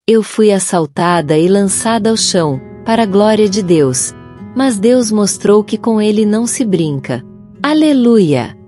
Eu fui assaltada e lançada ao chão, para a glória de Deus. Mas Deus mostrou que com ele não se brinca. Aleluia!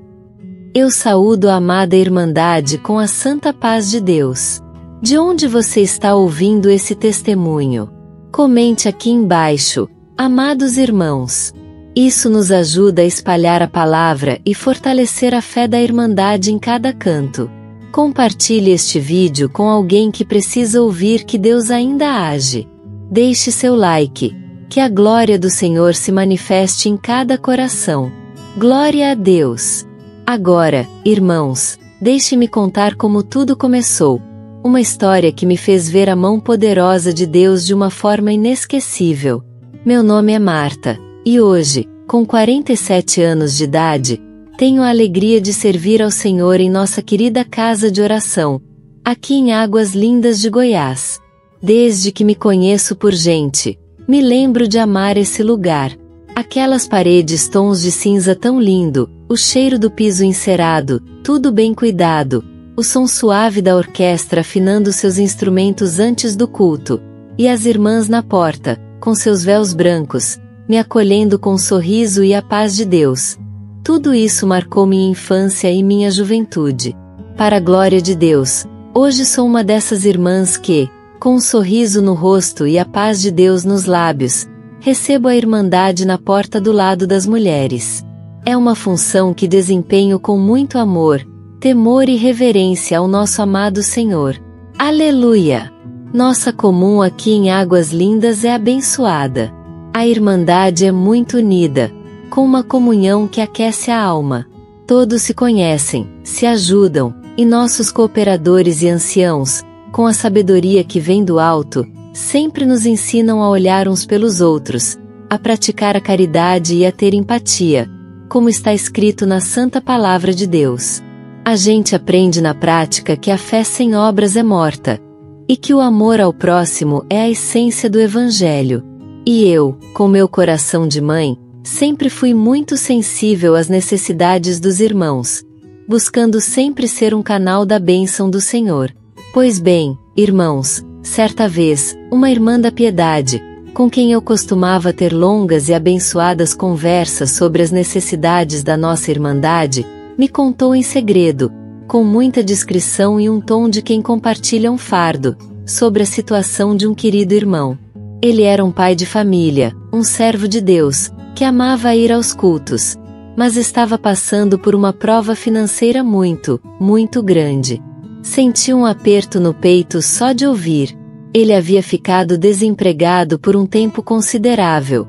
Eu saúdo a amada Irmandade com a santa paz de Deus. De onde você está ouvindo esse testemunho? Comente aqui embaixo, amados irmãos. Isso nos ajuda a espalhar a palavra e fortalecer a fé da Irmandade em cada canto. Compartilhe este vídeo com alguém que precisa ouvir que Deus ainda age. Deixe seu like. Que a glória do Senhor se manifeste em cada coração. Glória a Deus! Agora, irmãos, deixe-me contar como tudo começou. Uma história que me fez ver a mão poderosa de Deus de uma forma inesquecível. Meu nome é Marta, e hoje, com 47 anos de idade, tenho a alegria de servir ao Senhor em nossa querida casa de oração, aqui em Águas Lindas de Goiás. Desde que me conheço por gente, me lembro de amar esse lugar. Aquelas paredes tons de cinza tão lindo, o cheiro do piso encerado, tudo bem cuidado, o som suave da orquestra afinando seus instrumentos antes do culto, e as irmãs na porta, com seus véus brancos, me acolhendo com um sorriso e a paz de Deus. Tudo isso marcou minha infância e minha juventude. Para a glória de Deus, hoje sou uma dessas irmãs que, com um sorriso no rosto e a paz de Deus nos lábios, recebo a Irmandade na porta do lado das mulheres. É uma função que desempenho com muito amor, temor e reverência ao nosso amado Senhor. Aleluia! Nossa comum aqui em Águas Lindas é abençoada. A Irmandade é muito unida, com uma comunhão que aquece a alma. Todos se conhecem, se ajudam, e nossos cooperadores e anciãos, com a sabedoria que vem do alto, sempre nos ensinam a olhar uns pelos outros, a praticar a caridade e a ter empatia, como está escrito na Santa Palavra de Deus. A gente aprende na prática que a fé sem obras é morta, e que o amor ao próximo é a essência do Evangelho. E eu, com meu coração de mãe, sempre fui muito sensível às necessidades dos irmãos, buscando sempre ser um canal da bênção do Senhor. Pois bem, irmãos, certa vez, uma irmã da piedade, com quem eu costumava ter longas e abençoadas conversas sobre as necessidades da nossa Irmandade, me contou em segredo, com muita discrição e um tom de quem compartilha um fardo, sobre a situação de um querido irmão. Ele era um pai de família, um servo de Deus, que amava ir aos cultos, mas estava passando por uma prova financeira muito, muito grande. Senti um aperto no peito só de ouvir. Ele havia ficado desempregado por um tempo considerável,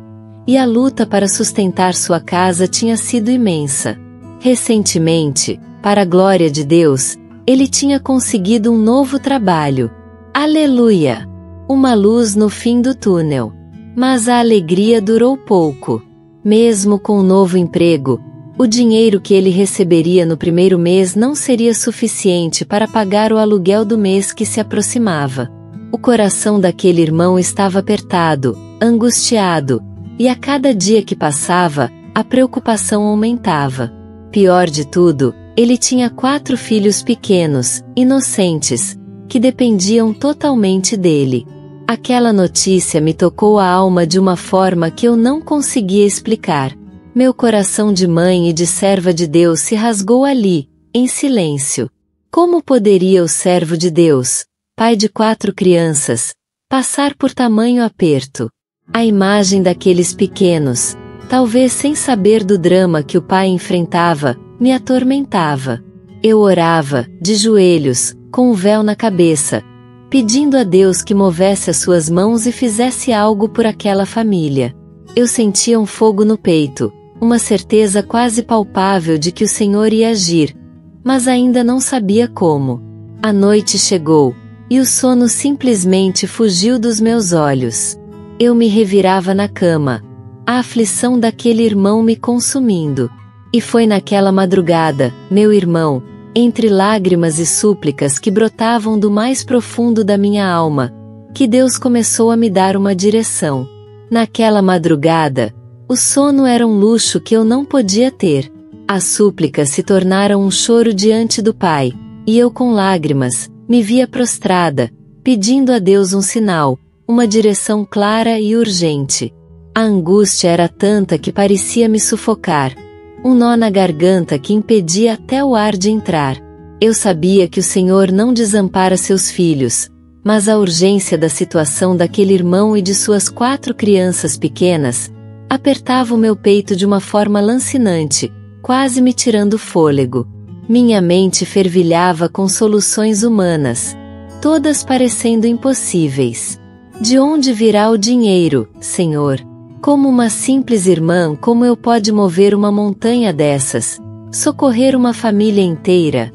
e a luta para sustentar sua casa tinha sido imensa. Recentemente, para a glória de Deus, ele tinha conseguido um novo trabalho. Aleluia! Uma luz no fim do túnel. Mas a alegria durou pouco. Mesmo com o novo emprego, o dinheiro que ele receberia no primeiro mês não seria suficiente para pagar o aluguel do mês que se aproximava. O coração daquele irmão estava apertado, angustiado, e a cada dia que passava, a preocupação aumentava. Pior de tudo, ele tinha 4 filhos pequenos, inocentes, que dependiam totalmente dele. Aquela notícia me tocou a alma de uma forma que eu não conseguia explicar. Meu coração de mãe e de serva de Deus se rasgou ali, em silêncio. Como poderia o servo de Deus, pai de 4 crianças, passar por tamanho aperto? A imagem daqueles pequenos, talvez sem saber do drama que o pai enfrentava, me atormentava. Eu orava, de joelhos, com o véu na cabeça, pedindo a Deus que movesse as suas mãos e fizesse algo por aquela família. Eu sentia um fogo no peito, uma certeza quase palpável de que o Senhor ia agir, mas ainda não sabia como. A noite chegou, e o sono simplesmente fugiu dos meus olhos. Eu me revirava na cama, a aflição daquele irmão me consumindo. E foi naquela madrugada, meu irmão, entre lágrimas e súplicas que brotavam do mais profundo da minha alma, que Deus começou a me dar uma direção. Naquela madrugada, o sono era um luxo que eu não podia ter. As súplicas se tornaram um choro diante do Pai, e eu com lágrimas, me via prostrada, pedindo a Deus um sinal, uma direção clara e urgente. A angústia era tanta que parecia me sufocar. Um nó na garganta que impedia até o ar de entrar. Eu sabia que o Senhor não desampara seus filhos, mas a urgência da situação daquele irmão e de suas 4 crianças pequenas apertava o meu peito de uma forma lancinante, quase me tirando o fôlego. Minha mente fervilhava com soluções humanas, todas parecendo impossíveis. De onde virá o dinheiro, Senhor? Como uma simples irmã, como eu posso mover uma montanha dessas? Socorrer uma família inteira?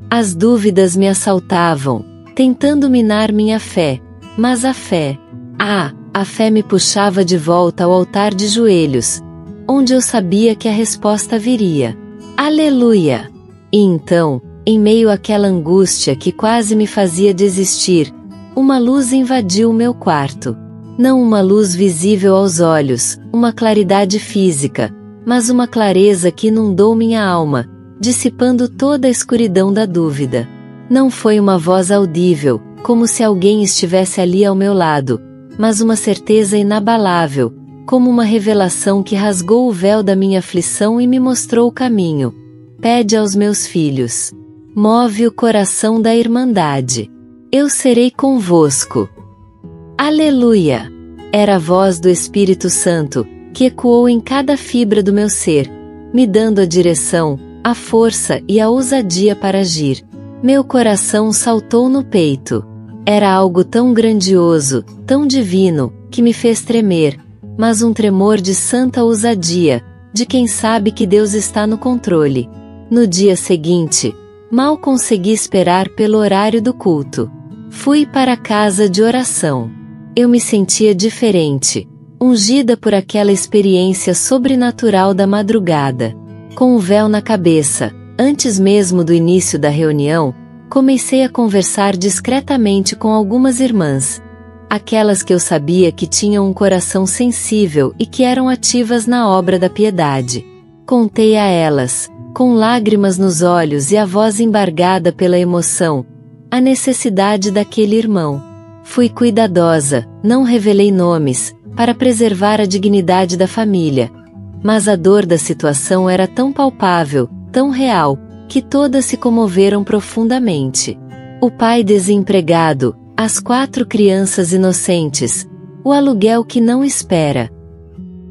As dúvidas me assaltavam, tentando minar minha fé, mas a fé me puxava de volta ao altar de joelhos, onde eu sabia que a resposta viria. Aleluia! E então, em meio àquela angústia que quase me fazia desistir, uma luz invadiu o meu quarto. Não uma luz visível aos olhos, uma claridade física, mas uma clareza que inundou minha alma, dissipando toda a escuridão da dúvida. Não foi uma voz audível, como se alguém estivesse ali ao meu lado, mas uma certeza inabalável, como uma revelação que rasgou o véu da minha aflição e me mostrou o caminho. Pede aos meus filhos. Move o coração da Irmandade. Eu serei convosco. Aleluia! Era a voz do Espírito Santo, que ecoou em cada fibra do meu ser, me dando a direção, a força e a ousadia para agir. Meu coração saltou no peito. Era algo tão grandioso, tão divino, que me fez tremer, mas um tremor de santa ousadia, de quem sabe que Deus está no controle. No dia seguinte, mal consegui esperar pelo horário do culto. Fui para a casa de oração. Eu me sentia diferente, ungida por aquela experiência sobrenatural da madrugada. Com o véu na cabeça, antes mesmo do início da reunião, comecei a conversar discretamente com algumas irmãs. Aquelas que eu sabia que tinham um coração sensível e que eram ativas na obra da piedade. Contei a elas, com lágrimas nos olhos e a voz embargada pela emoção, a necessidade daquele irmão. Fui cuidadosa, não revelei nomes, para preservar a dignidade da família. Mas a dor da situação era tão palpável, tão real, que todas se comoveram profundamente. O pai desempregado, as 4 crianças inocentes, o aluguel que não espera.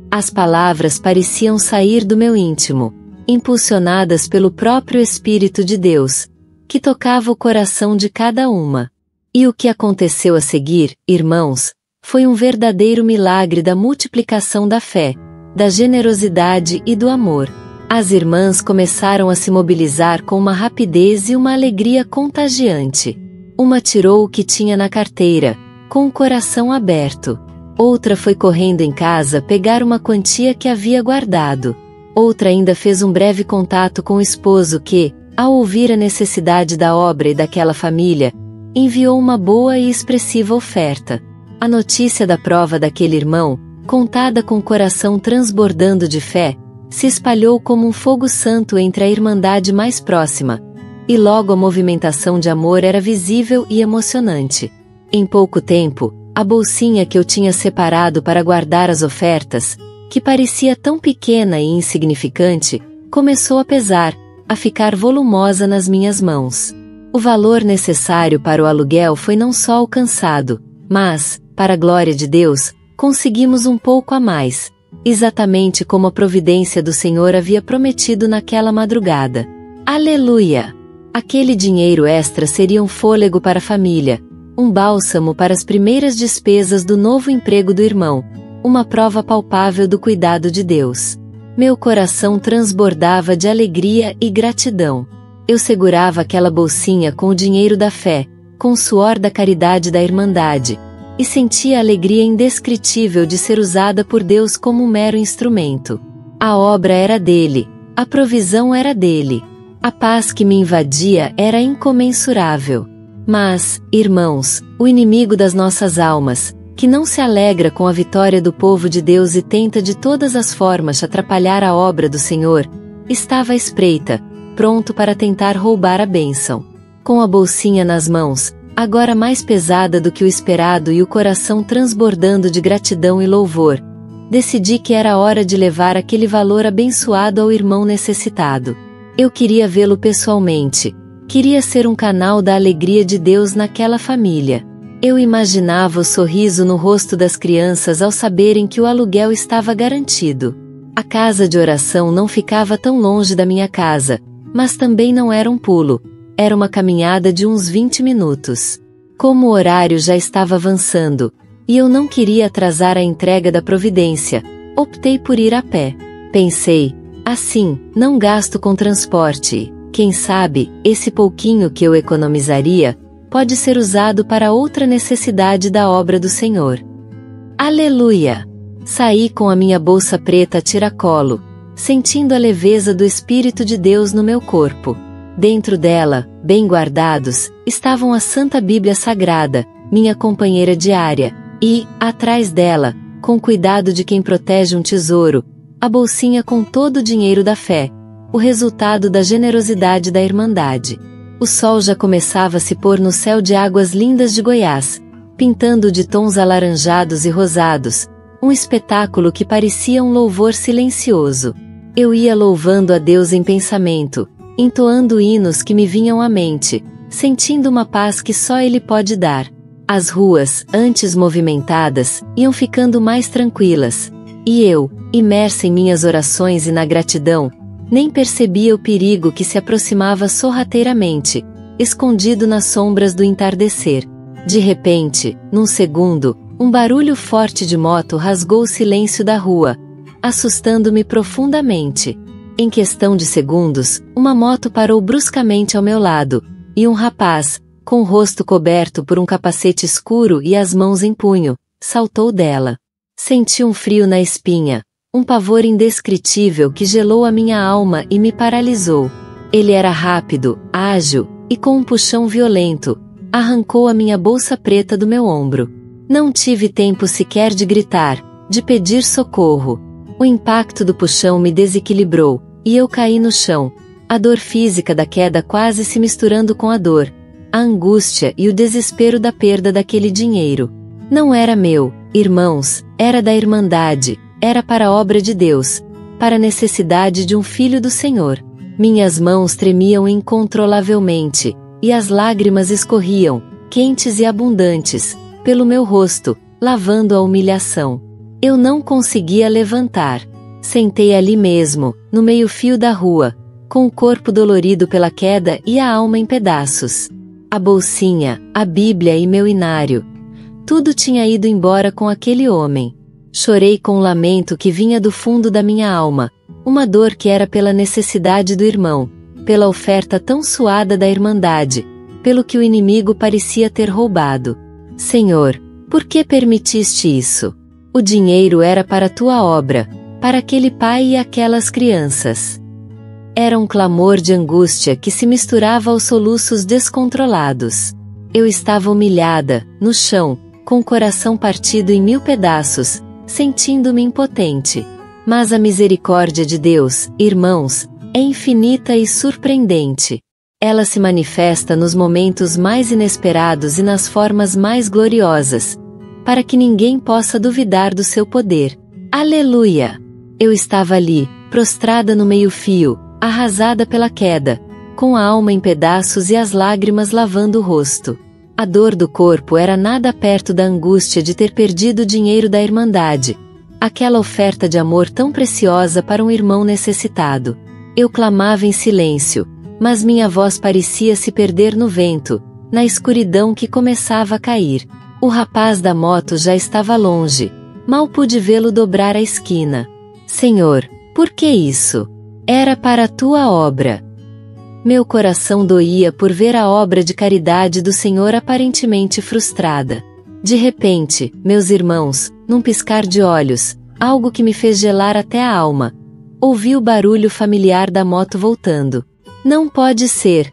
As palavras pareciam sair do meu íntimo, impulsionadas pelo próprio Espírito de Deus, que tocava o coração de cada uma. E o que aconteceu a seguir, irmãos, foi um verdadeiro milagre da multiplicação da fé, da generosidade e do amor. As irmãs começaram a se mobilizar com uma rapidez e uma alegria contagiante. Uma tirou o que tinha na carteira, com o coração aberto. Outra foi correndo em casa pegar uma quantia que havia guardado. Outra ainda fez um breve contato com o esposo que, ao ouvir a necessidade da obra e daquela família, enviou uma boa e expressiva oferta. A notícia da prova daquele irmão, contada com o coração transbordando de fé, se espalhou como um fogo santo entre a irmandade mais próxima, e logo a movimentação de amor era visível e emocionante. Em pouco tempo, a bolsinha que eu tinha separado para guardar as ofertas, que parecia tão pequena e insignificante, começou a pesar, a ficar volumosa nas minhas mãos. O valor necessário para o aluguel foi não só alcançado, mas, para a glória de Deus, conseguimos um pouco a mais, exatamente como a providência do Senhor havia prometido naquela madrugada. Aleluia! Aquele dinheiro extra seria um fôlego para a família, um bálsamo para as primeiras despesas do novo emprego do irmão, uma prova palpável do cuidado de Deus. Meu coração transbordava de alegria e gratidão. Eu segurava aquela bolsinha com o dinheiro da fé, com o suor da caridade da Irmandade, e sentia a alegria indescritível de ser usada por Deus como um mero instrumento. A obra era dele, a provisão era dele, a paz que me invadia era incomensurável. Mas, irmãos, o inimigo das nossas almas, que não se alegra com a vitória do povo de Deus e tenta de todas as formas atrapalhar a obra do Senhor, estava à espreita, pronto para tentar roubar a bênção. Com a bolsinha nas mãos, agora mais pesada do que o esperado e o coração transbordando de gratidão e louvor, decidi que era hora de levar aquele valor abençoado ao irmão necessitado. Eu queria vê-lo pessoalmente, queria ser um canal da alegria de Deus naquela família. Eu imaginava o sorriso no rosto das crianças ao saberem que o aluguel estava garantido. A casa de oração não ficava tão longe da minha casa, mas também não era um pulo, era uma caminhada de uns 20 minutos. Como o horário já estava avançando, e eu não queria atrasar a entrega da providência, optei por ir a pé. Pensei, assim, não gasto com transporte, quem sabe, esse pouquinho que eu economizaria, pode ser usado para outra necessidade da obra do Senhor. Aleluia! Saí com a minha bolsa preta a tiracolo, sentindo a leveza do Espírito de Deus no meu corpo. Dentro dela, bem guardados, estavam a Santa Bíblia Sagrada, minha companheira diária, e, atrás dela, com cuidado de quem protege um tesouro, a bolsinha com todo o dinheiro da fé, o resultado da generosidade da Irmandade. O sol já começava a se pôr no céu de águas lindas de Goiás, pintando de tons alaranjados e rosados, um espetáculo que parecia um louvor silencioso. Eu ia louvando a Deus em pensamento, entoando hinos que me vinham à mente, sentindo uma paz que só Ele pode dar. As ruas, antes movimentadas, iam ficando mais tranquilas, e eu, imersa em minhas orações e na gratidão, nem percebia o perigo que se aproximava sorrateiramente, escondido nas sombras do entardecer. De repente, num segundo, um barulho forte de moto rasgou o silêncio da rua, assustando-me profundamente. Em questão de segundos, uma moto parou bruscamente ao meu lado, e um rapaz, com o rosto coberto por um capacete escuro e as mãos em punho, saltou dela. Senti um frio na espinha, um pavor indescritível que gelou a minha alma e me paralisou. Ele era rápido, ágil, e com um puxão violento, arrancou a minha bolsa preta do meu ombro. Não tive tempo sequer de gritar, de pedir socorro. O impacto do puxão me desequilibrou, e eu caí no chão, a dor física da queda quase se misturando com a dor, a angústia e o desespero da perda daquele dinheiro. Não era meu, irmãos, era da Irmandade, era para a obra de Deus, para a necessidade de um filho do Senhor. Minhas mãos tremiam incontrolavelmente, e as lágrimas escorriam, quentes e abundantes, pelo meu rosto, lavando a humilhação. Eu não conseguia levantar. Sentei ali mesmo, no meio-fio da rua, com o corpo dolorido pela queda e a alma em pedaços. A bolsinha, a Bíblia e meu inário. Tudo tinha ido embora com aquele homem. Chorei com um lamento que vinha do fundo da minha alma, uma dor que era pela necessidade do irmão, pela oferta tão suada da Irmandade, pelo que o inimigo parecia ter roubado. Senhor, por que permitiste isso? O dinheiro era para a tua obra, para aquele pai e aquelas crianças. Era um clamor de angústia que se misturava aos soluços descontrolados. Eu estava humilhada, no chão, com o coração partido em 1000 pedaços, sentindo-me impotente. Mas a misericórdia de Deus, irmãos, é infinita e surpreendente. Ela se manifesta nos momentos mais inesperados e nas formas mais gloriosas, para que ninguém possa duvidar do seu poder. Aleluia! Eu estava ali, prostrada no meio-fio, arrasada pela queda, com a alma em pedaços e as lágrimas lavando o rosto. A dor do corpo era nada perto da angústia de ter perdido o dinheiro da Irmandade, aquela oferta de amor tão preciosa para um irmão necessitado. Eu clamava em silêncio, mas minha voz parecia se perder no vento, na escuridão que começava a cair. O rapaz da moto já estava longe, mal pude vê-lo dobrar a esquina. Senhor, por que isso? Era para a tua obra. Meu coração doía por ver a obra de caridade do Senhor aparentemente frustrada. De repente, meus irmãos, num piscar de olhos, algo que me fez gelar até a alma. Ouvi o barulho familiar da moto voltando. Não pode ser,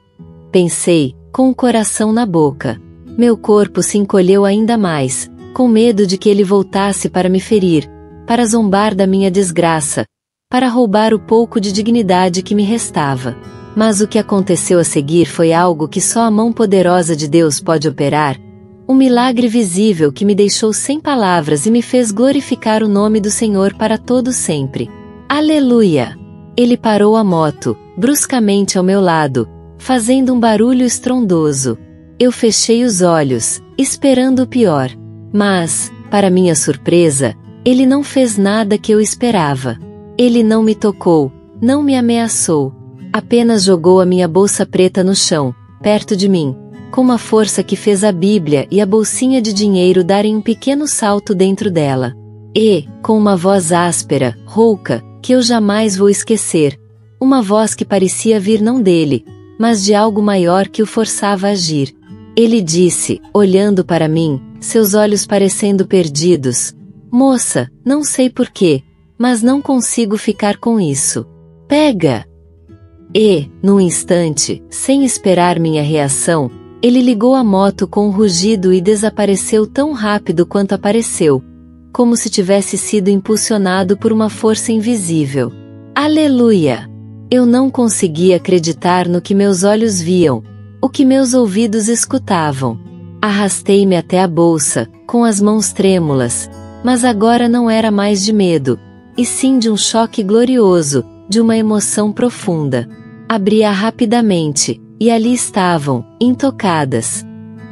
pensei, com o coração na boca. Meu corpo se encolheu ainda mais, com medo de que ele voltasse para me ferir, para zombar da minha desgraça, para roubar o pouco de dignidade que me restava. Mas o que aconteceu a seguir foi algo que só a mão poderosa de Deus pode operar, um milagre visível que me deixou sem palavras e me fez glorificar o nome do Senhor para todo sempre. Aleluia! Ele parou a moto, bruscamente ao meu lado, fazendo um barulho estrondoso. Eu fechei os olhos, esperando o pior. Mas, para minha surpresa, ele não fez nada que eu esperava. Ele não me tocou, não me ameaçou. Apenas jogou a minha bolsa preta no chão, perto de mim, com uma força que fez a Bíblia e a bolsinha de dinheiro darem um pequeno salto dentro dela. E, com uma voz áspera, rouca, que eu jamais vou esquecer, uma voz que parecia vir não dele, mas de algo maior que o forçava a agir. Ele disse, olhando para mim, seus olhos parecendo perdidos: "Moça, não sei porquê, mas não consigo ficar com isso. Pega!" E, num instante, sem esperar minha reação, ele ligou a moto com um rugido e desapareceu tão rápido quanto apareceu, como se tivesse sido impulsionado por uma força invisível. Aleluia! Eu não conseguia acreditar no que meus olhos viam, o que meus ouvidos escutavam. Arrastei-me até a bolsa, com as mãos trêmulas, mas agora não era mais de medo, e sim de um choque glorioso, de uma emoção profunda. Abri-a rapidamente, e ali estavam, intocadas,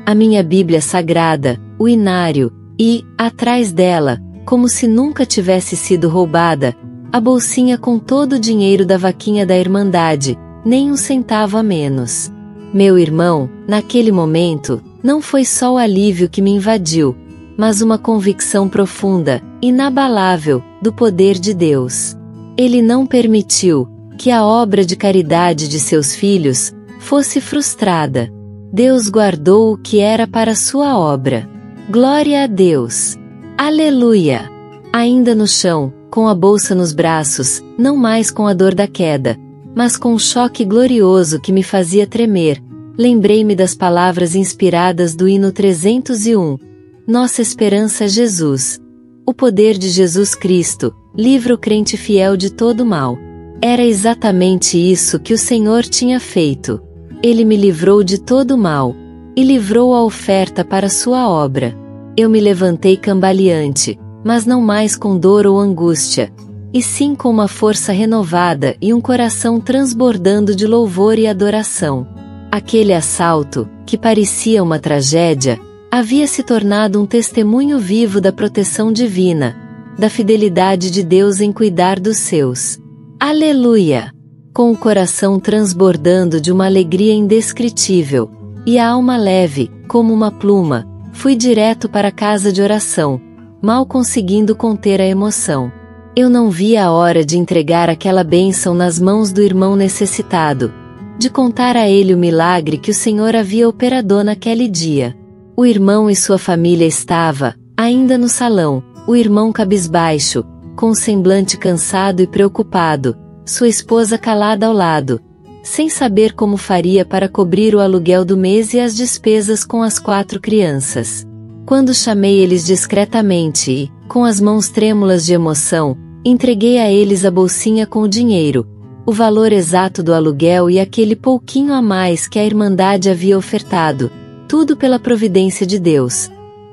a minha Bíblia Sagrada, o inário, e, atrás dela, como se nunca tivesse sido roubada, a bolsinha com todo o dinheiro da vaquinha da Irmandade, nem um centavo a menos. Meu irmão, naquele momento, não foi só o alívio que me invadiu, mas uma convicção profunda, inabalável, do poder de Deus. Ele não permitiu que a obra de caridade de seus filhos fosse frustrada. Deus guardou o que era para sua obra. Glória a Deus! Aleluia! Ainda no chão, com a bolsa nos braços, não mais com a dor da queda, mas com um choque glorioso que me fazia tremer, lembrei-me das palavras inspiradas do hino 301. Nossa esperança é Jesus. O poder de Jesus Cristo, livra o crente fiel de todo mal. Era exatamente isso que o Senhor tinha feito. Ele me livrou de todo mal, e livrou a oferta para sua obra. Eu me levantei cambaleante, mas não mais com dor ou angústia, e sim com uma força renovada e um coração transbordando de louvor e adoração. Aquele assalto, que parecia uma tragédia, havia se tornado um testemunho vivo da proteção divina, da fidelidade de Deus em cuidar dos seus. Aleluia! Com o coração transbordando de uma alegria indescritível, e a alma leve, como uma pluma, fui direto para a casa de oração, mal conseguindo conter a emoção. Eu não via a hora de entregar aquela bênção nas mãos do irmão necessitado, de contar a ele o milagre que o Senhor havia operado naquele dia. O irmão e sua família estava, ainda no salão, o irmão cabisbaixo, com o semblante cansado e preocupado, sua esposa calada ao lado, sem saber como faria para cobrir o aluguel do mês e as despesas com as 4 crianças. Quando chamei eles discretamente e, com as mãos trêmulas de emoção, entreguei a eles a bolsinha com o dinheiro, o valor exato do aluguel e aquele pouquinho a mais que a Irmandade havia ofertado, tudo pela providência de Deus.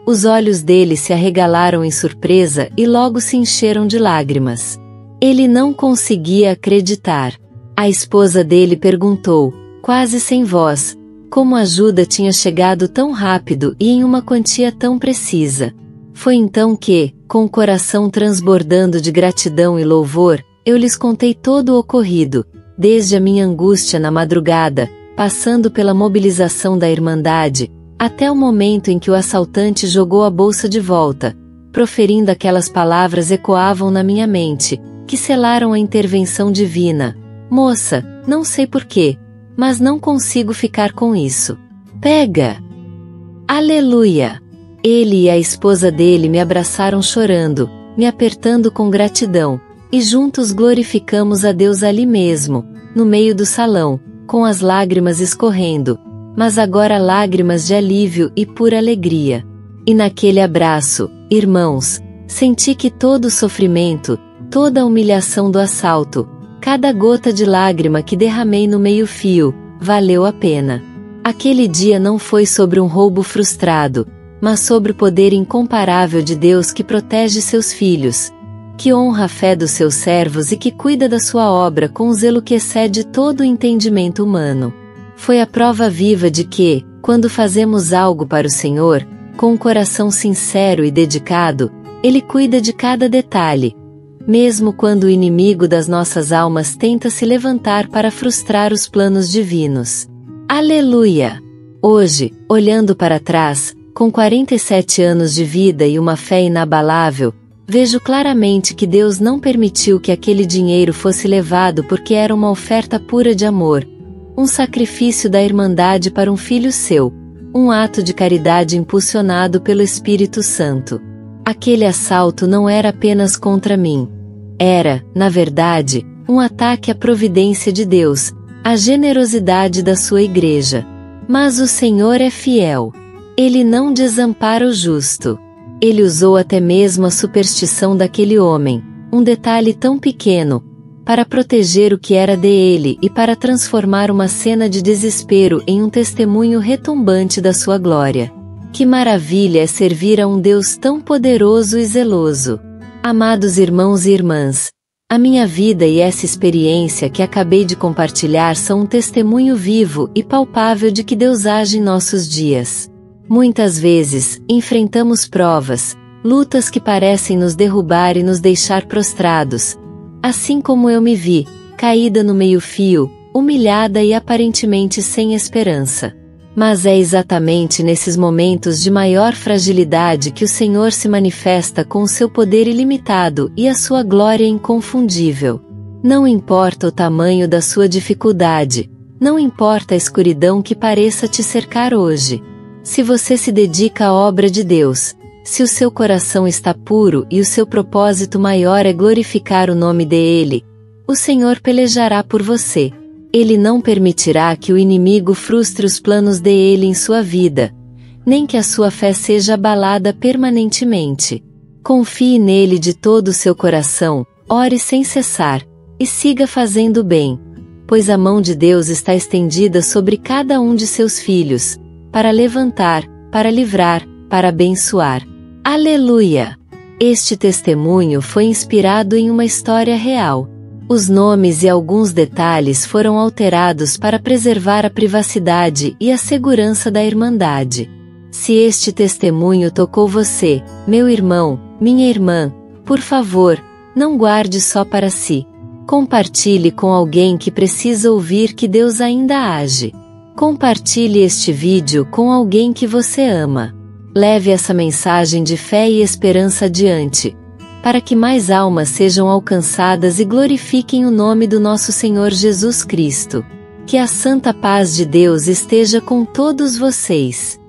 Os olhos deles se arregalaram em surpresa e logo se encheram de lágrimas. Ele não conseguia acreditar. A esposa dele perguntou, quase sem voz, como a ajuda tinha chegado tão rápido e em uma quantia tão precisa. Foi então que, com o coração transbordando de gratidão e louvor, eu lhes contei todo o ocorrido, desde a minha angústia na madrugada, passando pela mobilização da Irmandade, até o momento em que o assaltante jogou a bolsa de volta, proferindo aquelas palavras ecoavam na minha mente, que selaram a intervenção divina. Moça, não sei porquê, mas não consigo ficar com isso. Pega! Aleluia! Ele e a esposa dele me abraçaram chorando, me apertando com gratidão, e juntos glorificamos a Deus ali mesmo, no meio do salão, com as lágrimas escorrendo, mas agora lágrimas de alívio e pura alegria. E naquele abraço, irmãos, senti que todo o sofrimento, toda a humilhação do assalto, Cada gota de lágrima que derramei no meio-fio, valeu a pena. Aquele dia não foi sobre um roubo frustrado, mas sobre o poder incomparável de Deus que protege seus filhos, que honra a fé dos seus servos e que cuida da sua obra com um zelo que excede todo o entendimento humano. Foi a prova viva de que, quando fazemos algo para o Senhor, com um coração sincero e dedicado, Ele cuida de cada detalhe, mesmo quando o inimigo das nossas almas tenta se levantar para frustrar os planos divinos. Aleluia! Hoje, olhando para trás, com 47 anos de vida e uma fé inabalável, vejo claramente que Deus não permitiu que aquele dinheiro fosse levado porque era uma oferta pura de amor, um sacrifício da Irmandade para um filho seu, um ato de caridade impulsionado pelo Espírito Santo. Aquele assalto não era apenas contra mim. Era, na verdade, um ataque à providência de Deus, à generosidade da sua igreja. Mas o Senhor é fiel. Ele não desampara o justo. Ele usou até mesmo a superstição daquele homem, um detalhe tão pequeno, para proteger o que era dele e para transformar uma cena de desespero em um testemunho retumbante da sua glória. Que maravilha é servir a um Deus tão poderoso e zeloso! Amados irmãos e irmãs, a minha vida e essa experiência que acabei de compartilhar são um testemunho vivo e palpável de que Deus age em nossos dias. Muitas vezes, enfrentamos provas, lutas que parecem nos derrubar e nos deixar prostrados, assim como eu me vi, caída no meio-fio, humilhada e aparentemente sem esperança. Mas é exatamente nesses momentos de maior fragilidade que o Senhor se manifesta com o seu poder ilimitado e a sua glória inconfundível. Não importa o tamanho da sua dificuldade, não importa a escuridão que pareça te cercar hoje. Se você se dedica à obra de Deus, se o seu coração está puro e o seu propósito maior é glorificar o nome dele, o Senhor pelejará por você. Ele não permitirá que o inimigo frustre os planos dele em sua vida, nem que a sua fé seja abalada permanentemente. Confie nele de todo o seu coração, ore sem cessar, e siga fazendo o bem, pois a mão de Deus está estendida sobre cada um de seus filhos, para levantar, para livrar, para abençoar. Aleluia! Este testemunho foi inspirado em uma história real. Os nomes e alguns detalhes foram alterados para preservar a privacidade e a segurança da Irmandade. Se este testemunho tocou você, meu irmão, minha irmã, por favor, não guarde só para si. Compartilhe com alguém que precisa ouvir que Deus ainda age. Compartilhe este vídeo com alguém que você ama. Leve essa mensagem de fé e esperança adiante, para que mais almas sejam alcançadas e glorifiquem o nome do nosso Senhor Jesus Cristo. Que a santa paz de Deus esteja com todos vocês.